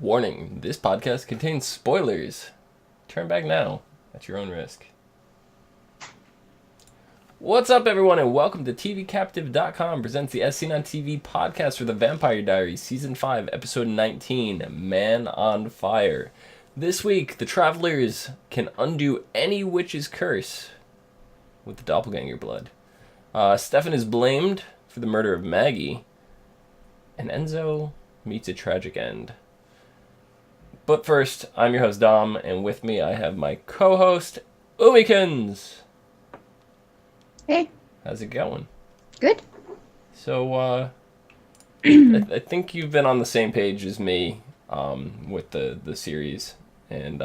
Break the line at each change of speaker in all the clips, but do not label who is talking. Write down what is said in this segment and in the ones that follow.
Warning, this podcast contains spoilers. Turn back now at your own risk. What's up, everyone, and welcome to TVCaptive.com presents the As Seen on TV podcast for the Vampire Diaries, Season 5, Episode 19, Man on Fire. This week, the travelers can undo any witch's curse with the doppelganger blood. Stefan is blamed for the murder of Maggie, and Enzo meets a tragic end. But first, I'm your host, Dom, and with me I have my co-host, Omikins.
Hey.
How's it going?
Good.
So, I think you've been on the same page as me with the series, and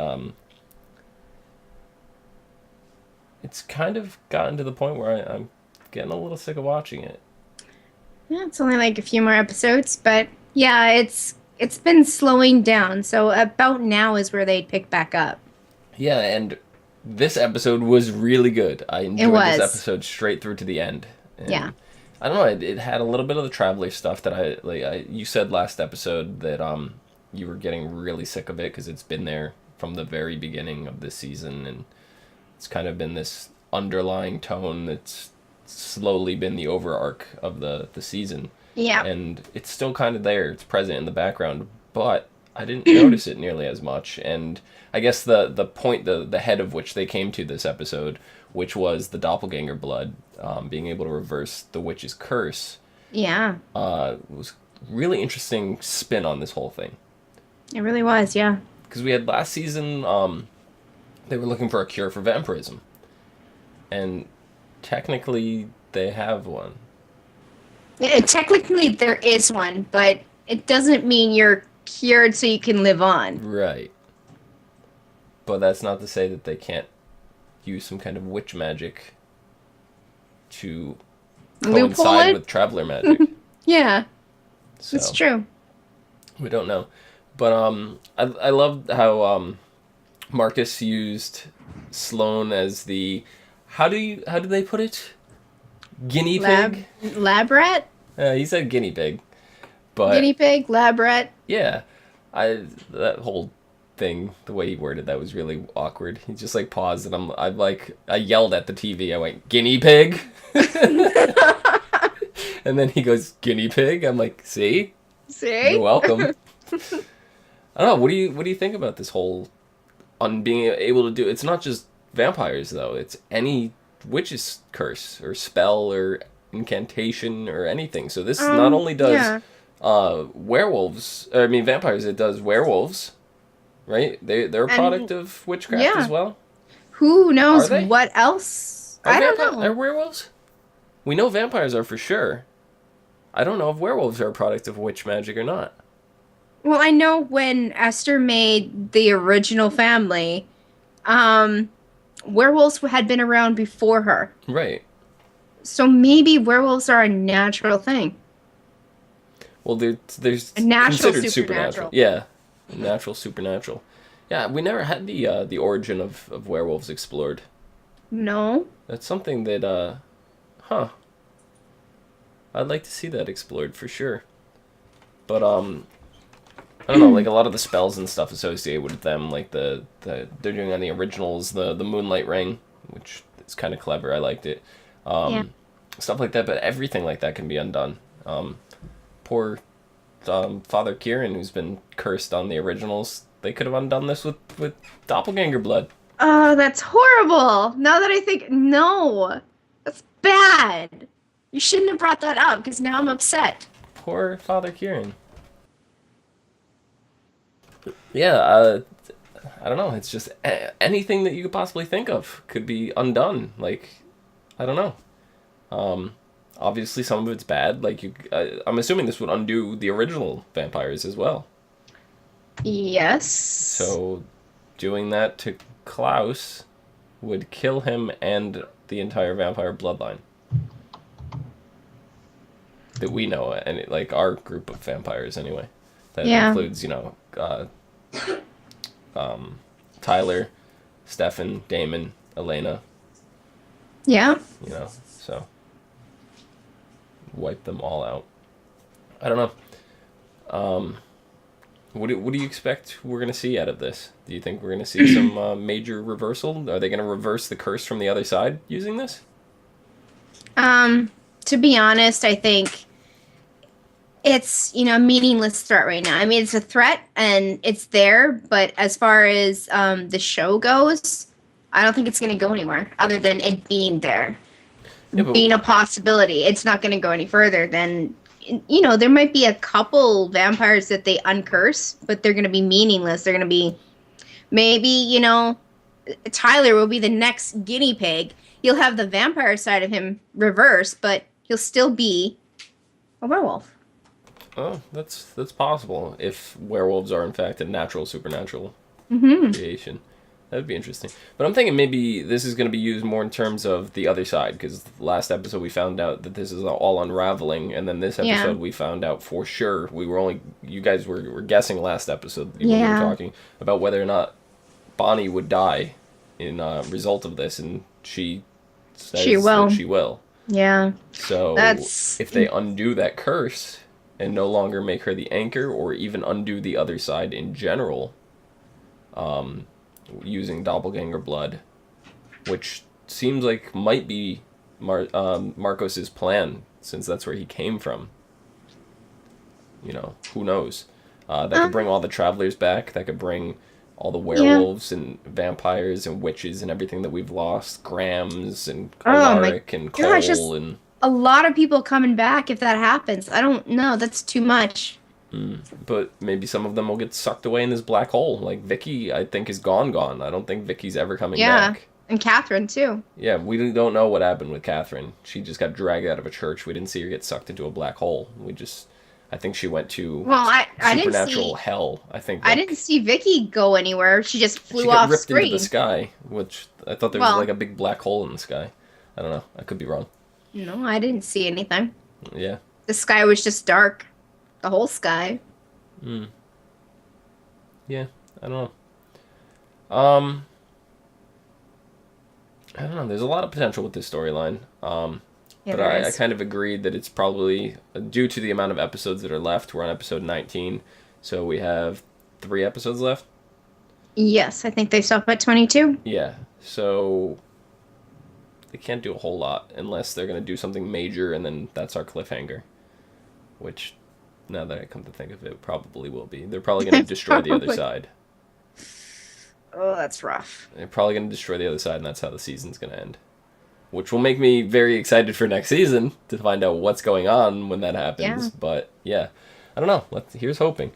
it's kind of gotten to the point where I'm getting a little sick of watching it.
Yeah, it's only like a few more episodes, but yeah, it's been slowing down, so about now is where they'd pick back up.
Yeah, and this episode was really good. I enjoyed this episode straight through to the end. And
yeah.
I don't know, it had a little bit of the Traveler stuff that you said last episode that you were getting really sick of it because it's been there from the very beginning of this season, and it's kind of been this underlying tone that's slowly been the overarch of the season.
Yeah.
And it's still kind of there. It's present in the background, but I didn't notice it nearly as much. And I guess the point, the head of which they came to this episode, which was the doppelganger blood, being able to reverse the witch's curse.
Yeah.
Was really interesting spin on this whole thing.
It really was, yeah.
Because we had last season, they were looking for a cure for vampirism. And technically, they have one.
Technically, there is one, but it doesn't mean you're cured so you can live on.
Right. But that's not to say that they can't use some kind of witch magic to coincide with traveler magic.
Yeah,
so,
it's true.
We don't know. But I loved how Marcus used Sloane as the... How do they put it? Guinea pig?
Lab rat?
He said guinea pig. But
guinea pig, lab rat.
Yeah. That whole thing, the way he worded that was really awkward. He just like paused and I yelled at the TV. I went, guinea pig? And then he goes, guinea pig? I'm like, see? You're welcome. I don't know, what do you think about this whole being able to do... It's not just vampires though, it's any witch's curse or spell or incantation or anything. So this not only does vampires, it does werewolves, right? They're a product of witchcraft as well.
Who knows what else? I don't know.
Are werewolves? We know vampires are for sure. I don't know if werewolves are a product of witch magic or not.
Well, I know when Esther made the original family, werewolves had been around before her.
Right.
So maybe werewolves are a natural thing.
Well, there's
a natural
considered
supernatural.
Yeah, natural supernatural. Yeah, we never had the origin of werewolves explored.
No.
That's something that I'd like to see that explored for sure. But I don't know, like a lot of the spells and stuff associated with them, like they're doing on the originals, the Moonlight Ring, which is kind of clever. I liked it. Stuff like that, but everything like that can be undone. Poor Father Kieran, who's been cursed on the originals, they could have undone this with doppelganger blood.
Oh, that's horrible. Now that I think, no, that's bad. You shouldn't have brought that up, because now I'm upset.
Poor Father Kieran. Yeah, I don't know. It's just anything that you could possibly think of could be undone. Like, I don't know. Obviously, some of it's bad. Like, I'm assuming this would undo the original vampires as well.
Yes.
So, doing that to Klaus would kill him and the entire vampire bloodline that we know, and like our group of vampires anyway. That includes, Tyler, Stefan, Damon, Elena.
Yeah.
So wipe them all out. I don't know. What do you expect we're going to see out of this? Do you think we're going to see some major reversal? Are they going to reverse the curse from the other side using this?
To be honest, I think it's, a meaningless threat right now. I mean, it's a threat and it's there, but as far as the show goes, I don't think it's going to go anywhere other than it being there. Yeah, being a possibility. It's not going to go any further than, there might be a couple vampires that they uncurse, but they're going to be meaningless. They're going to be, maybe, Tyler will be the next guinea pig. You'll have the vampire side of him reverse, but he'll still be a werewolf.
Oh, that's possible if werewolves are in fact a natural supernatural creation. That'd be interesting. But I'm thinking maybe this is going to be used more in terms of the other side, because last episode we found out that this is all unraveling, and then this episode we found out for sure. You guys were guessing last episode when we were talking about whether or not Bonnie would die in result of this, and she says that she will. Yeah. So if they undo that curse and no longer make her the anchor, or even undo the other side in general, using doppelganger blood, which seems like might be Marcos's plan, since that's where he came from. Who knows? That could bring all the travelers back. That could bring all the werewolves and vampires and witches and everything that we've lost. Grams and Alaric and Cole and...
A lot of people coming back if that happens. I don't know. That's too much.
But maybe some of them will get sucked away in this black hole. Like Vicky, I think, is gone. I don't think Vicky's ever coming back.
Yeah, and Catherine, too.
Yeah, we don't know what happened with Catherine. She just got dragged out of a church. We didn't see her get sucked into a black hole. I think she went to supernatural hell. I
didn't see Vicky go anywhere. She just flew off
ripped
screen.
Into the sky, which I thought there was like a big black hole in the sky. I don't know. I could be wrong.
No, I didn't see anything.
Yeah.
The sky was just dark. The whole sky.
Yeah, I don't know. I don't know. There's a lot of potential with this storyline. But I kind of agreed that it's probably due to the amount of episodes that are left. We're on episode 19, so we have 3 episodes left.
Yes, I think they stop at 22.
Yeah, so they can't do a whole lot unless they're going to do something major, and then that's our cliffhanger. Which, now that I come to think of it, probably will be. They're probably going to destroy the other side.
Oh, that's rough.
They're probably going to destroy the other side, and that's how the season's going to end. Which will make me very excited for next season to find out what's going on when that happens. Yeah. But, yeah. I don't know. Here's hoping.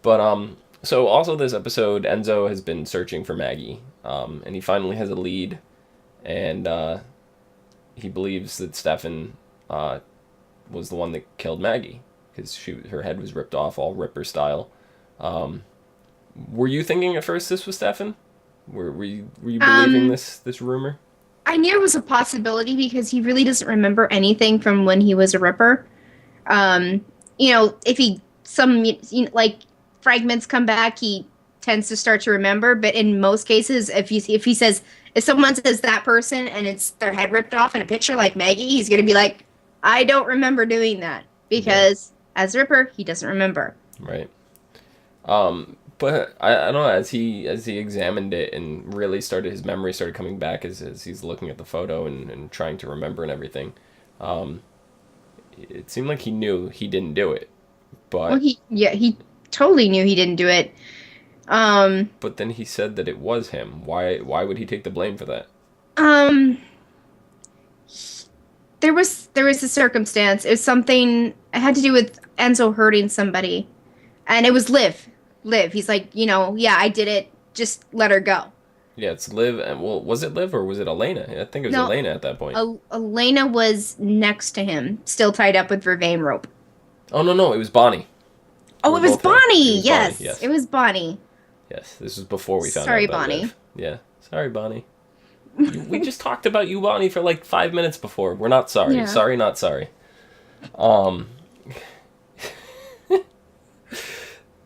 But, so also this episode, Enzo has been searching for Maggie. And he finally has a lead. And, he believes that Stefan, was the one that killed Maggie. Because her head was ripped off, all Ripper style. Were you thinking at first this was Stefan? Were you believing this rumor?
I knew it was a possibility because he really doesn't remember anything from when he was a Ripper. If fragments come back, he tends to start to remember. But in most cases, if someone says that person and it's their head ripped off in a picture like Maggie, he's gonna be like, I don't remember doing that because as Ripper, he doesn't remember.
Right. But I don't know, as he examined it and really his memory started coming back as he's looking at the photo and trying to remember and everything, it seemed like he knew he didn't do it. But
he totally knew he didn't do it.
But then he said that it was him. Why would he take the blame for that?
There was a circumstance. It was something, it had to do with Enzo hurting somebody. And it was Liv. He's like, I did it. Just let her go.
Yeah, it's Liv. And was it Liv or was it Elena? I think it was Elena at that point.
Elena was next to him, still tied up with vervain rope.
Oh, no, it was Bonnie.
Oh, it was Bonnie. Yes, it was Bonnie.
Yes, this was before we found out about
Bonnie.
Liv. Yeah, sorry, Bonnie. We just talked about you, Bonnie, for like 5 minutes before. We're not sorry. Yeah. Sorry, not sorry.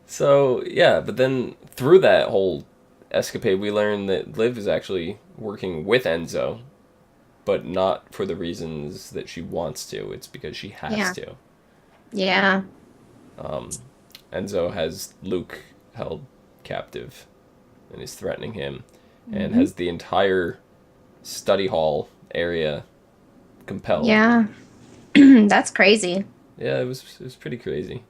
So, yeah, but then through that whole escapade, we learned that Liv is actually working with Enzo, but not for the reasons that she wants to. It's because she has to.
Yeah.
Enzo has Luke held captive and is threatening him, and has the entire study hall area compelled.
Yeah. That's crazy.
Yeah, it was pretty crazy.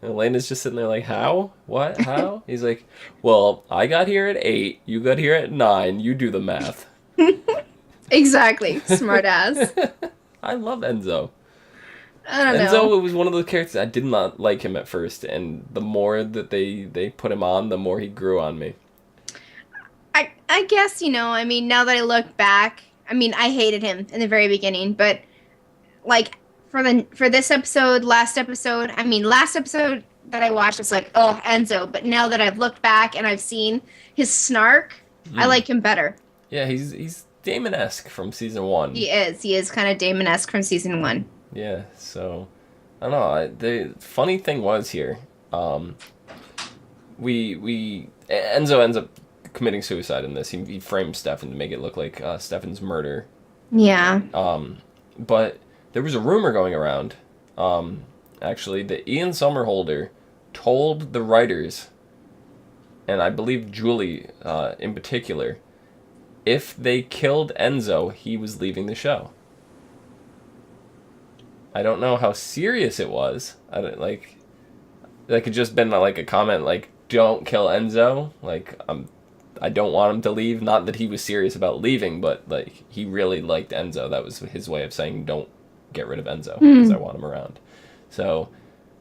And Elena's just sitting there like, how? What? How? He's like, well, I got here at 8, you got here at 9, you do the math.
Exactly. Smart ass.
I love Enzo.
I don't
Enzo
know.
was one of those characters, I did not like him at first, and the more that they put him on, the more he grew on me.
I guess, I mean, now that I look back, I mean, I hated him in the very beginning, but like for this episode, last episode that I watched was like, oh, Enzo, but now that I've looked back and I've seen his snark, I like him better.
Yeah, he's Damon-esque from season 1.
He is kind of Damon-esque from season 1.
Yeah, so I don't know. The funny thing was here, Enzo ends up committing suicide in this. He framed Stefan to make it look like Stefan's murder.
Yeah.
But there was a rumor going around, actually, that Ian Somerhalder told the writers, and I believe Julie in particular, if they killed Enzo, he was leaving the show. I don't know how serious it was. I don't like. That could just been like a comment like, "Don't kill Enzo." Like I don't want him to leave. Not that he was serious about leaving, but like he really liked Enzo. That was his way of saying, "Don't get rid of Enzo because I want him around." So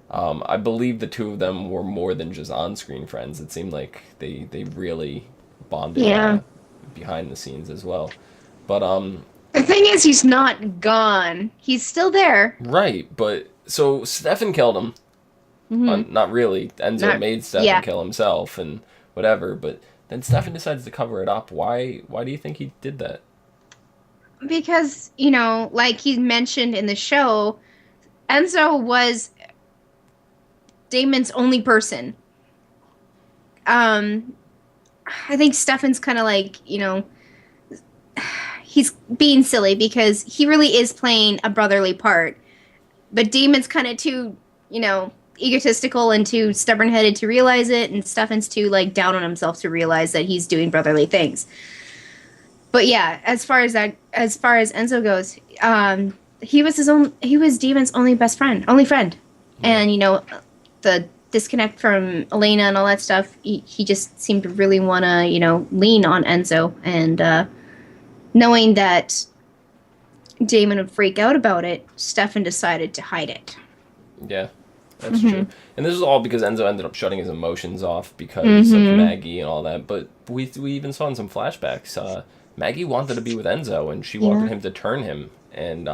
I believe the two of them were more than just on-screen friends. It seemed like they really bonded behind the scenes as well. But
the thing is, he's not gone. He's still there.
Right, but so Stefan killed him. Not really. Enzo made Stefan kill himself and whatever, but then Stefan decides to cover it up. Why do you think he did that?
Because, like he mentioned in the show, Enzo was Damon's only person. I think Stefan's kind of like, he's being silly because he really is playing a brotherly part. But Damon's kind of too, egotistical and too stubborn-headed to realize it, and Stefan's too, like, down on himself to realize that he's doing brotherly things. But yeah, as far as Enzo goes, he was Damon's only friend. And, the disconnect from Elena and all that stuff, he just seemed to really want to, lean on Enzo, and knowing that Damon would freak out about it, Stefan decided to hide it.
Yeah, that's true. And this was all because Enzo ended up shutting his emotions off because of Maggie and all that. But we even saw in some flashbacks, Maggie wanted to be with Enzo, and she wanted him to turn him. And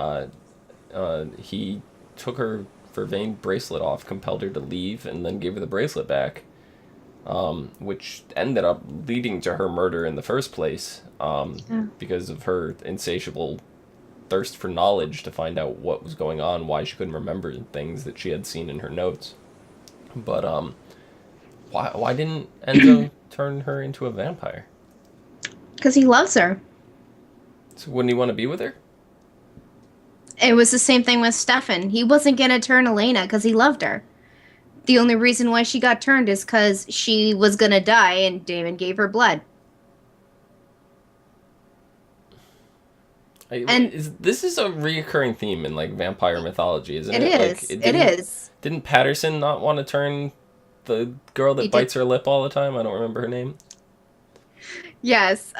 he took her vervain bracelet off, compelled her to leave, and then gave her the bracelet back, which ended up leading to her murder in the first place. Because of her insatiable thirst for knowledge to find out what was going on, why she couldn't remember things that she had seen in her notes. But why didn't Enzo turn her into a vampire?
Because he loves her.
So wouldn't he want to be with her?
It was the same thing with Stefan. He wasn't going to turn Elena because he loved her. The only reason why she got turned is because she was going to die and Damon gave her blood.
This is a reoccurring theme in like vampire mythology, isn't it?
It is.
Didn't Patterson not want to turn the girl that bites her lip all the time? I don't remember her name.
Yes.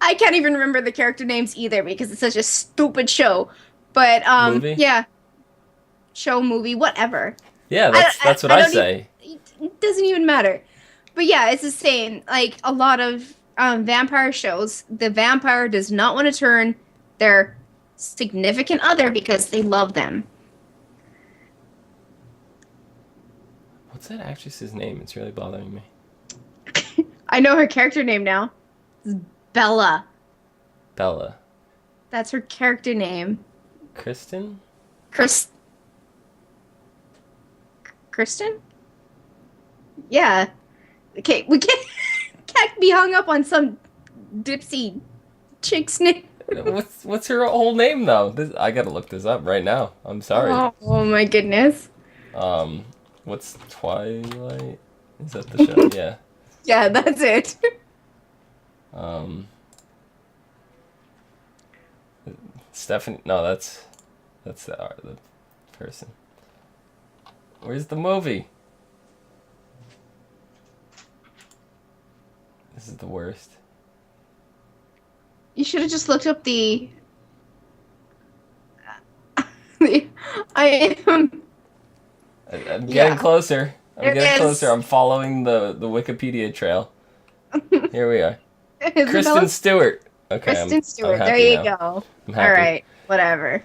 I can't even remember the character names either because it's such a stupid show. But
movie?
Yeah. Show, movie, whatever.
Yeah, that's what I say.
It doesn't even matter. But yeah, it's the same. Like a lot of vampire shows, the vampire does not want to turn their significant other because they love them.
What's that actress's name? It's really bothering me.
I know her character name now. It's Bella.
Bella.
That's her character name.
Kristen?
Kristen? Yeah. Okay, we can't be hung up on some dipsy chick's name.
What's her whole name though? I gotta look this up right now. I'm sorry.
Oh my goodness.
What's Twilight? Is that the show? Yeah.
Yeah, that's it.
Stephanie. No, that's the person. Where's the movie? This is the worst.
You should have just looked up the. I am.
I'm getting closer. I'm getting closer. I'm following the Wikipedia trail. Here we are. Kristen Stewart. Okay,
Kristen Stewart.
I'm
There
happy
you
now.
go.
I'm happy.
All right, whatever.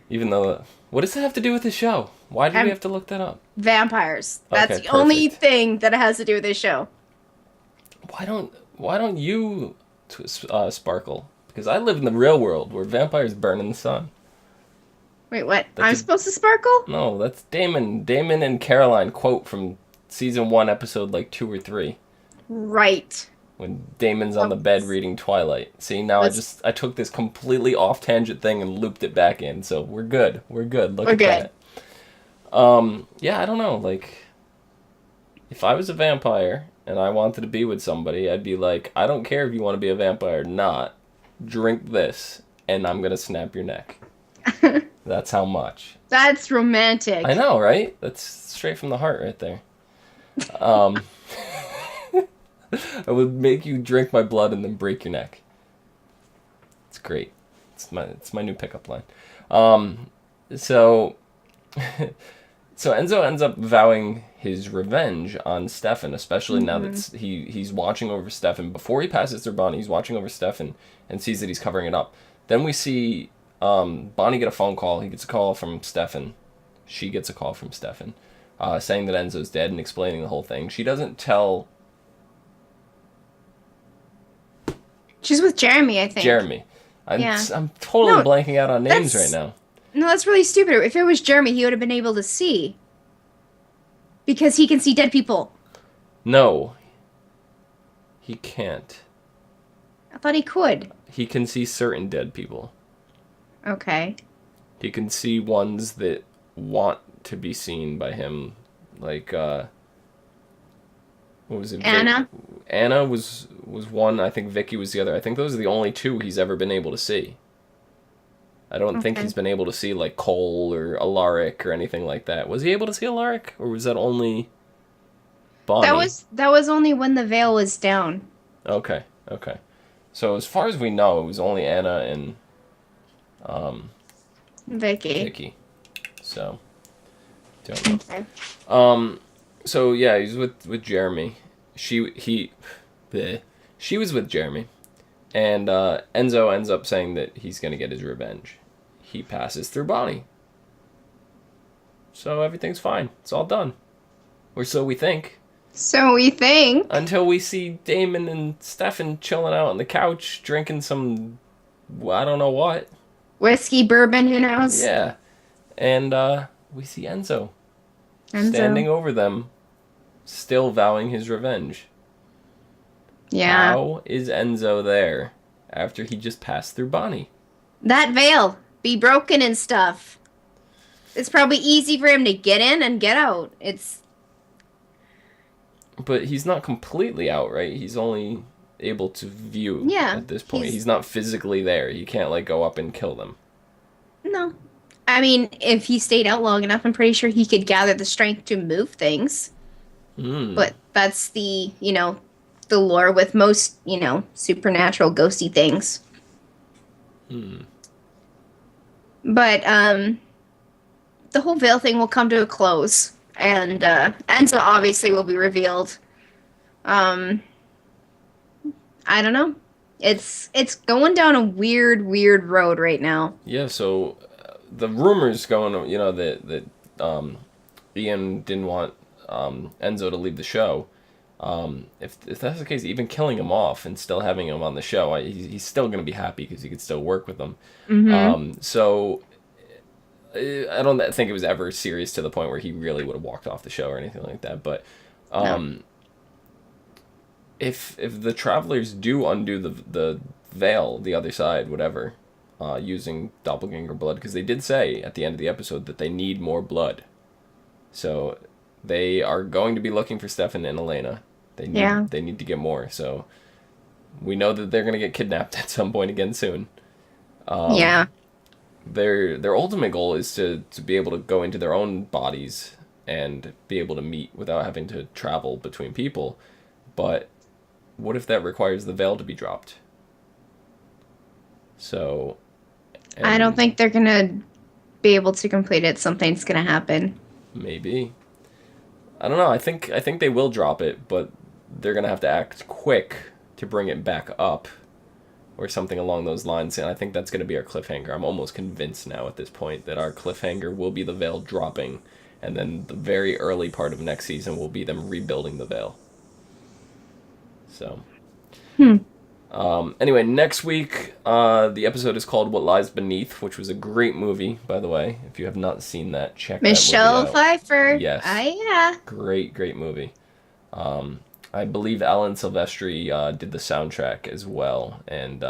Even though, what does that have to do with the show? Why do we have to look that up?
Vampires. That's
Okay,
the only
perfect.
thing that it has to do with this show.
Why don't you sparkle? Because I live in the real world where vampires burn in the sun.
Wait, what?
That's
I'm supposed to sparkle?
No, that's Damon. Damon and Caroline quote from season 1, episode like 2 or 3.
Right.
When Damon's on the bed reading Twilight. See, now I took this completely off tangent thing and looped it back in. So we're good. We're good. Look at that. Yeah, I don't know. Like, if I was a vampire and I wanted to be with somebody, I'd be like, I don't care if you want to be a vampire or not. Drink this, and I'm gonna snap your neck. That's how much.
That's romantic.
I know, right? That's straight from the heart right there. I would make you drink my blood and then break your neck. It's great. It's my new pickup line. So Enzo ends up vowing his revenge on Stefan, especially now that he's watching over Stefan. Before he passes through Bonnie, he's watching over Stefan and sees that he's covering it up. Then we see Bonnie get a phone call. He gets a call from Stefan. She gets a call from Stefan saying that Enzo's dead and explaining the whole thing. She doesn't tell...
She's with Jeremy, I think.
Jeremy. I'm totally blanking out on names right now.
No, that's really stupid. If it was Jeremy, he would have been able to see. Because he can see dead people.
No. He can't.
I thought he could.
He can see certain dead people.
Okay.
He can see ones that want to be seen by him. Like, what was it?
Anna?
Anna was one. I think Vicky was the other. I think those are the only two he's ever been able to see. I don't think he's been able to see, like, Cole or Alaric or anything like that. Was he able to see Alaric? Or was that only Bonnie?
That was only when the veil was down.
Okay. So as far as we know, it was only Anna and Vicky. So, don't know.
Okay.
So yeah, he's with Jeremy. She was with Jeremy, and Enzo ends up saying that he's gonna get his revenge. He passes through Bonnie, so everything's fine. It's all done, or so we think.
So we think.
Until we see Damon and Stefan chilling out on the couch, drinking some, I don't know what.
Whiskey, bourbon, who knows?
Yeah, and we see Enzo standing over them, still vowing his revenge.
Yeah.
How is Enzo there after he just passed through Bonnie?
That veil be broken and stuff. It's probably easy for him to get in and get out.
But he's not completely out, right? He's only able to view at this point. He's not physically there. He can't, like, go up and kill them. No.
I mean, if he stayed out long enough, I'm pretty sure he could gather the strength to move things. But that's the lore with most, supernatural ghosty things. But the whole veil thing will come to a close, and Enzo obviously will be revealed. I don't know. It's going down a weird road right now.
Yeah, so the rumors going, that Ian didn't want Enzo to leave the show. If that's the case, even killing him off and still having him on the show, he's still going to be happy because he could still work with them. So I don't think it was ever serious to the point where he really would have walked off the show or anything like that. But no. If the travelers do undo the veil, the other side, whatever, using doppelganger blood, because they did say at the end of the episode that they need more blood. So they are going to be looking for Stefan and Elena. They need to get more. So we know that they're going to get kidnapped at some point again soon. Their ultimate goal is to be able to go into their own bodies and be able to meet without having to travel between people. But what if that requires the veil to be dropped? So
I don't think they're gonna be able to complete it. Something's gonna happen.
Maybe. I don't know. I think they will drop it, but they're gonna have to act quick to bring it back up, or something along those lines. And I think that's gonna be our cliffhanger. I'm almost convinced now at this point that our cliffhanger will be the veil dropping, and then the very early part of next season will be them rebuilding the veil. So. Anyway, next week, the episode is called What Lies Beneath, which was a great movie, by the way. If you have not seen that, check
Michelle
that movie out.
Pfeiffer.
Yes.
Yeah.
Great movie. I believe Alan Silvestri did the soundtrack as well, and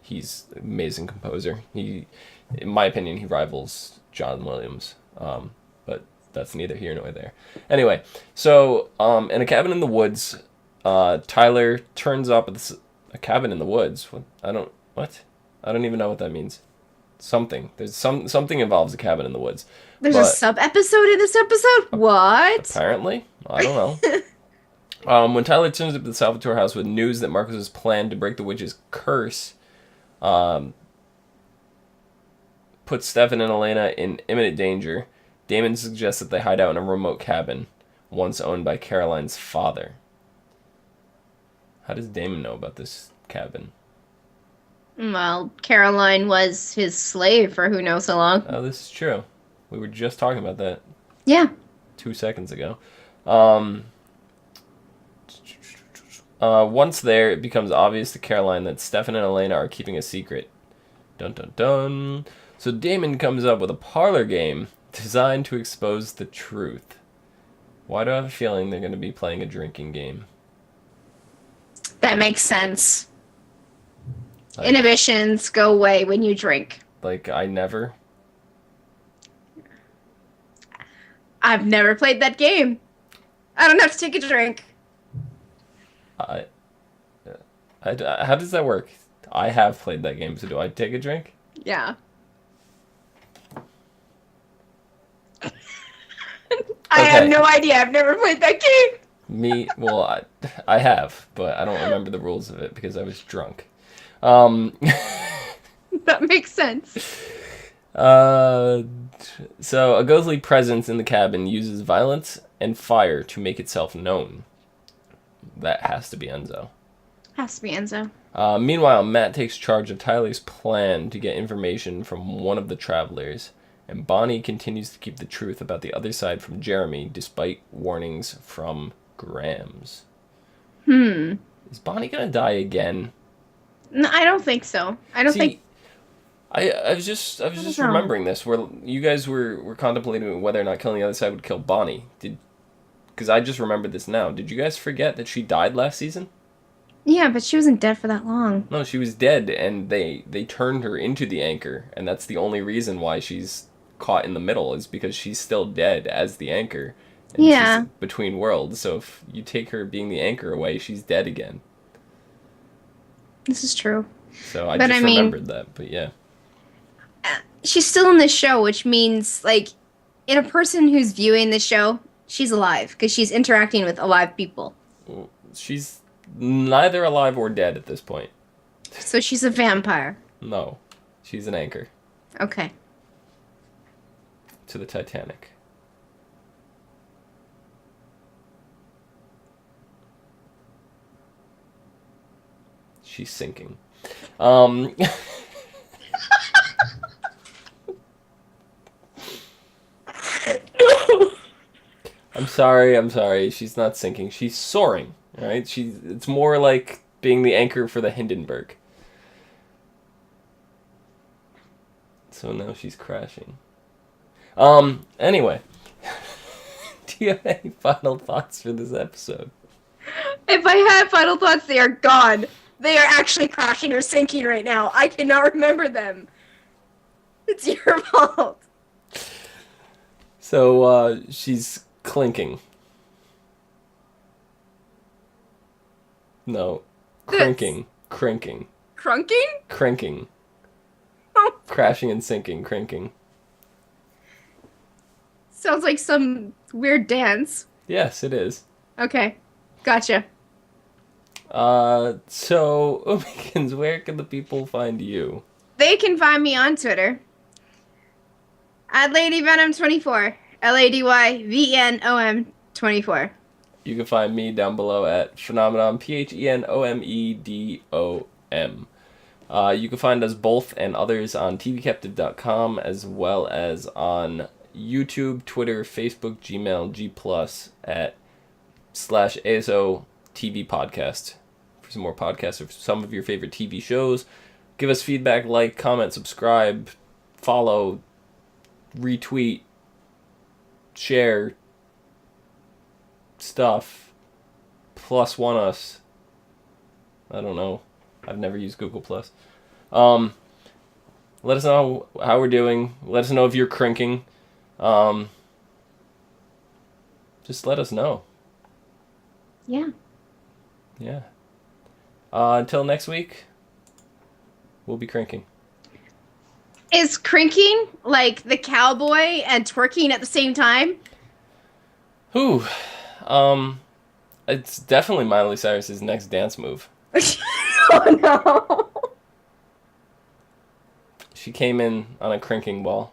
he's an amazing composer. He, in my opinion, he rivals John Williams, but that's neither here nor there. Anyway, so in a cabin in the woods, Tyler turns up at a cabin in the woods. I don't even know what that means. Something. There's something involves a cabin in the woods.
There's a sub-episode in this episode? What?
Apparently. I don't know. When Tyler turns up at the Salvatore house with news that Marcos's plan to break the witch's curse puts Stefan and Elena in imminent danger, Damon suggests that they hide out in a remote cabin once owned by Caroline's father. How does Damon know about this cabin?
Well, Caroline was his slave for who knows how long.
Oh, this is true. We were just talking about that.
Yeah.
2 seconds ago. Once there, it becomes obvious to Caroline that Stefan and Elena are keeping a secret. Dun dun dun. So Damon comes up with a parlor game designed to expose the truth. Why do I have a feeling they're going to be playing a drinking game?
That makes sense. Inhibitions go away when you drink.
Like, I've never
played that game. I don't have to take a drink.
how does that work? I have played that game, so do I take a drink?
Yeah. I have no idea. I've never played that game.
I have, but I don't remember the rules of it because I was drunk.
That makes sense.
So a ghostly presence in the cabin uses violence and fire to make itself known. That has to be Enzo.
Has to be Enzo.
Meanwhile, Matt takes charge of Tyler's plan to get information from one of the travelers, and Bonnie continues to keep the truth about the other side from Jeremy, despite warnings from Grams. Is Bonnie gonna die again?
No, I don't think so. I think.
I was just remembering this, where you guys were contemplating whether or not killing the other side would kill Bonnie. Because I just remembered this now. Did you guys forget that she died last season?
Yeah, but she wasn't dead for that long.
No, she was dead, and they turned her into the anchor, and that's the only reason why she's caught in the middle, is because she's still dead as the anchor. And
yeah.
She's between worlds, so if you take her being the anchor away, she's dead again.
This is true.
So I remembered that, but yeah.
She's still in the show, which means, like, in a person who's viewing the show, she's alive, because she's interacting with alive people.
She's neither alive or dead at this point.
So she's a vampire.
No. She's an anchor.
Okay.
To the Titanic. She's sinking. I'm sorry. She's not sinking. She's soaring. All right? It's more like being the anchor for the Hindenburg. So now she's crashing. Anyway. Do you have any final thoughts for this episode?
If I had final thoughts, they are gone. They are actually crashing or sinking right now. I cannot remember them. It's your fault.
So, she's Clinking. No. Crinking. Crinking.
Crunking?
Crinking.
Oh.
Crashing and sinking. Crinking.
Sounds like some weird dance.
Yes, it is.
Okay. Gotcha.
So, Omikins, where can the people find you?
They can find me on Twitter at LadyVenom24. LadyVenom24.
You can find me down below at Phenomenon, Phenomedom. You can find us both and others on tvcaptive.com, as well as on YouTube, Twitter, Facebook, Gmail, G+, at /ASOTV podcast for some more podcasts of some of your favorite TV shows. Give us feedback, like, comment, subscribe, follow, retweet, share stuff, +1 us. I don't know. I've never used Google+. Let us know how we're doing. Let us know if you're crinking. Just let us know.
Yeah.
Yeah. Until next week, we'll be crinking.
Is crinking like the cowboy and twerking at the same time?
Whew. It's definitely Miley Cyrus's next dance move.
Oh no.
She came in on a crinking ball.